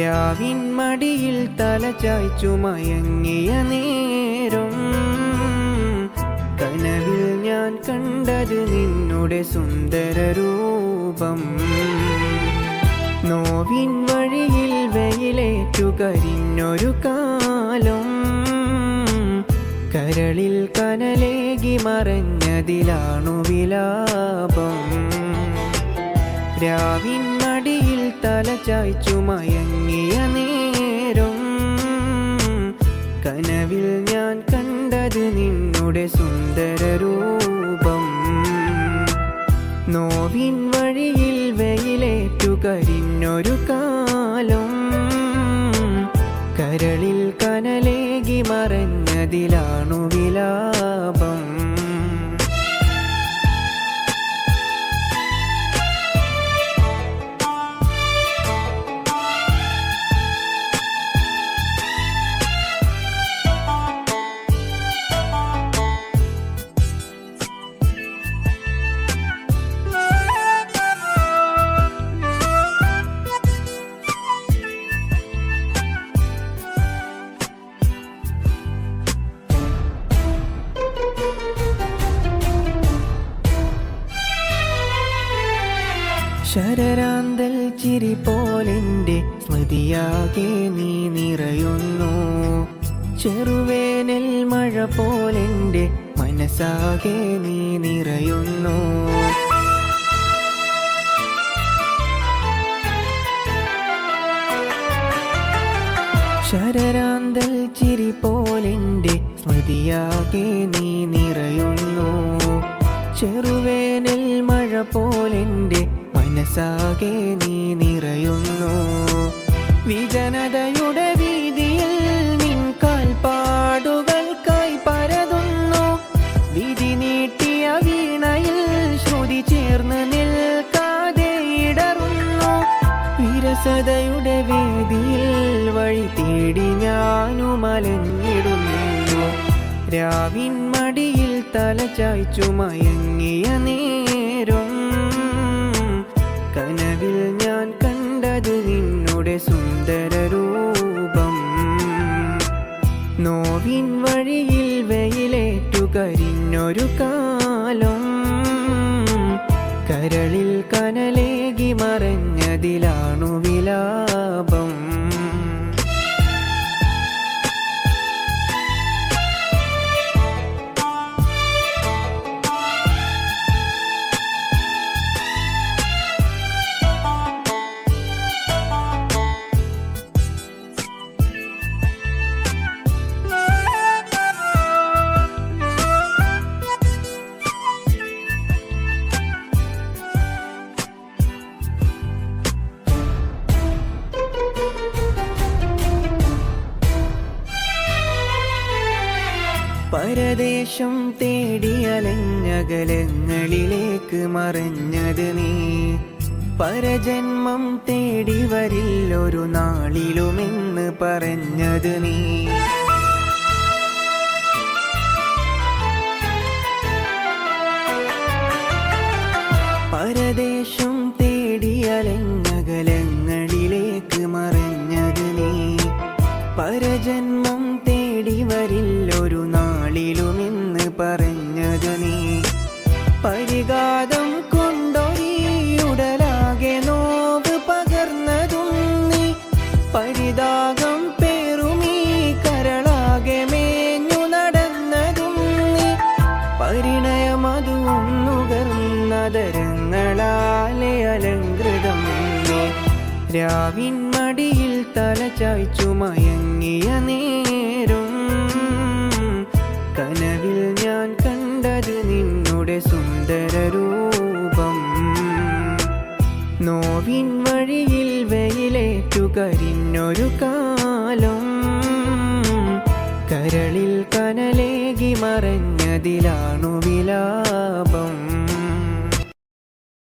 രാവിൻ മടിയിൽ തലചായ്ച്ചു മയങ്ങിയ നേരം കനവിൽ ഞാൻ കണ്ടത് നിന്നുടെ സുന്ദര രൂപം. നോവിൻ വഴിയിൽ വെയിലേറ്റു കരിഞ്ഞൊരു കാലം കരളിൽ കനലേകി മറഞ്ഞതിലാണു വിലാപം. രാവിൻ മടിയിൽ തലചായ്ച്ചു മയങ്ങിയ നേരം കനവിൽ ഞാൻ കണ്ടത് നിന്നുടെ സുന്ദര രൂപം. നോവിൻ വഴിയിൽ വെയിലേറ്റു കരിഞ്ഞൊരു കാലം കരളിൽ കനലേകി മറഞ്ഞതിലാണു വിലാപം. ശരരാന്തൽ ചിരി പോലെൻ്റെ സ്മൃതിയാകെ നീ നിറയുന്നു. ചെറുവേനൽ മഴ പോലെൻ്റെ മനസ്സാകെ നീ നിറയുന്നു. ശരരാന്തൽ ചിരി പോലെൻ്റെ സ്മൃതിയാകെ നീ നിറയുന്നു. ചെറുവേനൽ മഴ പോലെൻ്റെ മനസ്സാകെ നീ നിറയുന്നു. വിജനതയുടെ വീതിയിൽ നിൻ കാൽപ്പാടുകൾക്കായി പരതുന്നു. വിധി നീട്ടിയ വീണയിൽ ശ്രുതി ചേർന്ന് നിൽക്കാതെ ഇടറുന്നു. വിരസതയുടെ വേദിയിൽ വഴി തേടി ഞാനും അലഞ്ഞിടുന്നു. രാവിൻ മടിയിൽ തലചായ്ച്ചു മയങ്ങിയ നേരം കനവിൽ ഞാൻ കണ്ടത് നിന്നുടെ സുന്ദര രൂപം. നോവിൻ വഴിയിൽ വെയിലേറ്റു കരിഞ്ഞൊരു കാലം കരളിൽ കനലേകി മറഞ്ഞതിലാണു വിലാപം. പരദേശം തേടി അലഞ്ഞകലങ്ങളിലേക്ക് മറഞ്ഞത് നീ. പരജന്മം തേടി വരില്ലൊരു നാളിലുമെന്ന് പറഞ്ഞത് നീ. പരദേശം തേടി അലഞ്ഞകലങ്ങളിലേക്ക് മറഞ്ഞത് നീ. പരജന്മം തേടി വരില്ലൊരു നാളിലുമെന്ന് പറഞ്ഞത് നീ. പരിഘാതം കൊണ്ടൊരിയുടലാകെ നോവ് പകർന്നതും നീ. പരിതാകം പേറുമീ കരളാകെ മേഞ്ഞു നടന്നതും നീ. പരിണയമതു നുകർന്നതരങ്ങളാലെ അലങ്കൃതം നീ. രാവിൻ മടിയിൽ തലചായ്ച്ചു മയങ്ങിയ നേരം കനവിൽ ഞാൻ കണ്ടത് നിന്നുടെ സുന്ദര രൂപം. നോവിൻ വഴിയിൽ വെയിലേറ്റു കരിഞ്ഞൊരു കാലം കരളിൽ കനലേകി മറഞ്ഞതിലാണു വിലാപം.